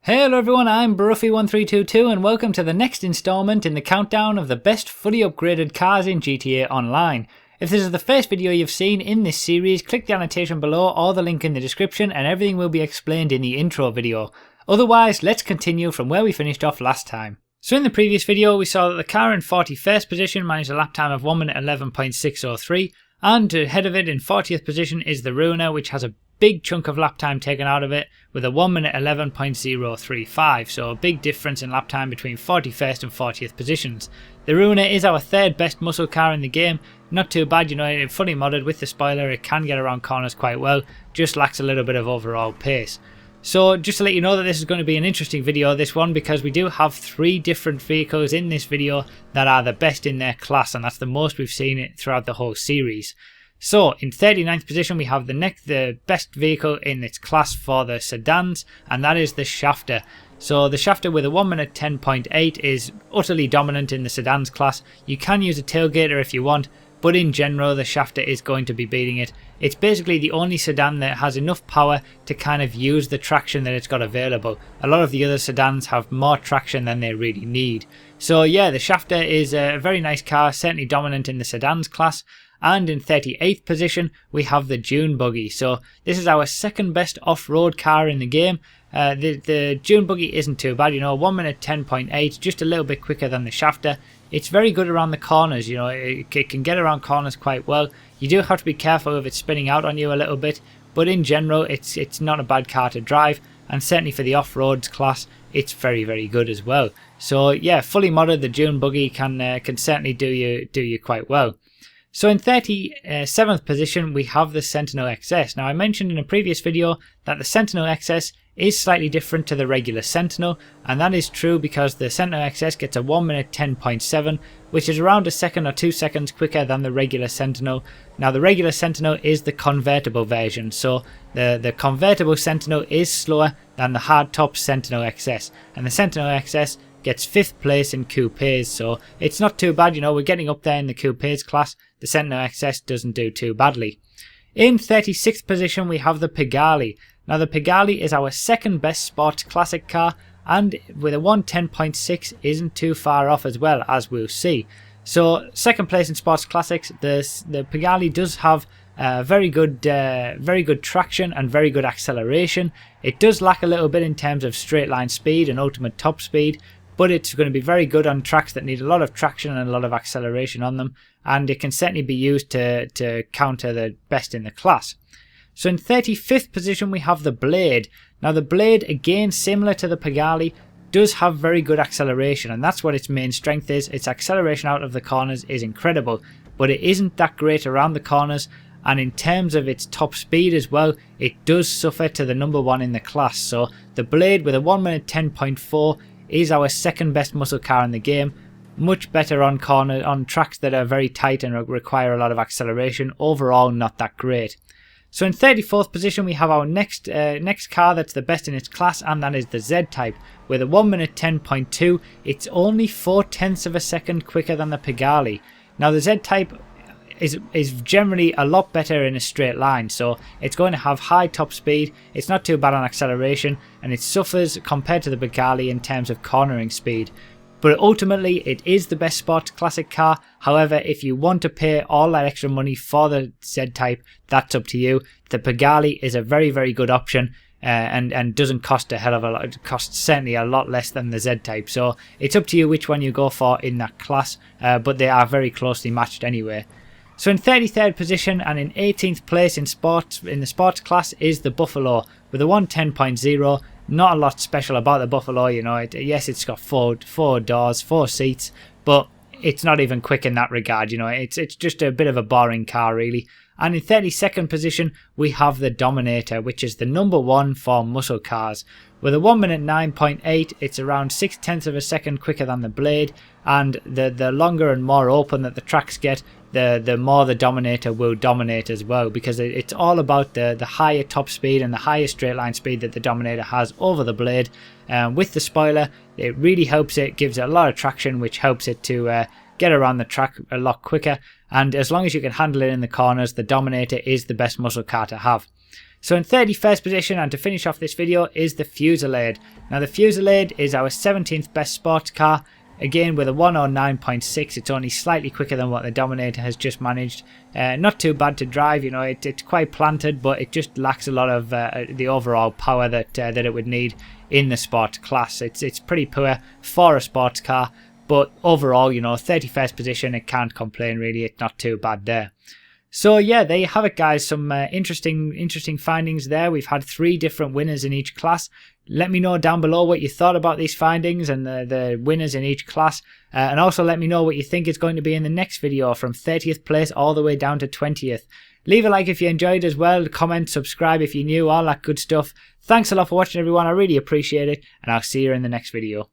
Hello everyone, I'm Bruffy1322 and welcome to the next installment in the countdown of the best fully upgraded cars in GTA Online. If this is the first video you've seen in this series, click the annotation below or the link in the description and everything will be explained in the intro video. Otherwise, let's continue from where we finished off last time. So in the previous video we saw that the car in 41st position managed a lap time of 1 minute 11.603 and ahead of it in 40th position is the Ruiner, which has a big chunk of lap time taken out of it with a 1 minute 11.035, so a big difference in lap time between 41st and 40th positions. The Ruiner is our third best muscle car in the game, not too bad, you know, it's fully modded with the spoiler, it can get around corners quite well, just lacks a little bit of overall pace. So just to let you know that this is going to be an interesting video, this one, because we do have 3 different vehicles in this video that are the best in their class, and that's the most we've seen it throughout the whole series. So in 39th position we have the best vehicle in its class for the sedans, and that is the Shafter. So the Shafter with a 1 minute 10.8 is utterly dominant in the sedans class. You can use a tailgater if you want, but in general the Shafter is going to be beating it. It's basically the only sedan that has enough power to kind of use the traction that it's got available. A lot of the other sedans have more traction than they really need. So yeah, the Shafter is a very nice car, certainly dominant in the sedans class. And in 38th position we have the Dune Buggy. So this is our second best off-road car in the game. The Dune Buggy isn't too bad, you know, 1 minute 10.8, just a little bit quicker than the Shafter. It's very good around the corners, you know, it can get around corners quite well. You do have to be careful of it spinning out on you a little bit, but in general it's not a bad car to drive, and certainly for the off-road class it's very, very good as well. So yeah, fully modded, the Dune Buggy can certainly do you quite well. So in 37th position we have the Sentinel XS. Now I mentioned in a previous video that the Sentinel XS is slightly different to the regular Sentinel, and that is true because the Sentinel XS gets a 1 minute 10.7, which is around a second or 2 seconds quicker than the regular Sentinel. Now the regular Sentinel is the convertible version, so the convertible Sentinel is slower than the hardtop Sentinel XS, and the Sentinel XS gets 5th place in coupes, so it's not too bad, you know, we're getting up there in the coupes class. The Sentinel XS doesn't do too badly. In 36th position we have the Pegali. Now the Pegali is our second best sports classic car, and with a 110.6 isn't too far off as well, as we'll see. So second place in sports classics, the Pegali does have very good traction and very good acceleration. It does lack a little bit in terms of straight line speed and ultimate top speed, but it's going to be very good on tracks that need a lot of traction and a lot of acceleration on them, and it can certainly be used to counter the best in the class. So in 35th position we have the Blade. Now the Blade, again similar to the Pegali, does have very good acceleration, and that's what its main strength is. Its acceleration out of the corners is incredible, but it isn't that great around the corners, and in terms of its top speed as well, it does suffer to the number 1 in the class. So the Blade with a 1 minute 10.4 is our second best muscle car in the game. Much better on tracks that are very tight and require a lot of acceleration. Overall not that great. So in 34th position we have our next car that's the best in its class, and that is the Z-Type. With a 1 minute 10.2, it's only 0.4 of a second quicker than the Pegali. Now the Z-Type is generally a lot better in a straight line, so it's going to have high top speed, it's not too bad on acceleration, and it suffers compared to the Pegali in terms of cornering speed. But ultimately it is the best sports classic car. However, if you want to pay all that extra money for the Z-Type, that's up to you. The Pegali is a very, very good option, and doesn't cost a hell of a lot. It costs certainly a lot less than the Z-Type, so it's up to you which one you go for in that class, but they are very closely matched anyway. So in 33rd position and in 18th place in the sports class is the Buffalo with a 110.0. Not a lot special about the Buffalo, you know. Yes, it's got four doors, 4 seats, but it's not even quick in that regard, you know. It's just a bit of a boring car really. And in 32nd position we have the Dominator, which is the number 1 for muscle cars. With a 1 minute 9.8, it's around 0.6 of a second quicker than the Blade, and the longer and more open that the tracks get, the more the Dominator will dominate as well, because it's all about the higher top speed and the higher straight line speed that the Dominator has over the Blade. With the spoiler, it really helps it, gives it a lot of traction, which helps it to get around the track a lot quicker, and as long as you can handle it in the corners, the Dominator is the best muscle car to have. So in 31st position, and to finish off this video, is the Fusillade. Now the Fusillade is our 17th best sports car. Again, with a 109.6, it's only slightly quicker than what the Dominator has just managed. Not too bad to drive, you know, it's quite planted, but it just lacks a lot of the overall power that it would need in the sports class. It's pretty poor for a sports car, but overall, you know, 31st position, it can't complain really. It's not too bad there. So yeah, there you have it, guys. Some interesting findings there. We've had 3 different winners in each class. Let me know down below what you thought about these findings and the winners in each class. And also let me know what you think is going to be in the next video, from 30th place all the way down to 20th. Leave a like if you enjoyed as well. Comment, subscribe if you're new, all that good stuff. Thanks a lot for watching, everyone. I really appreciate it. And I'll see you in the next video.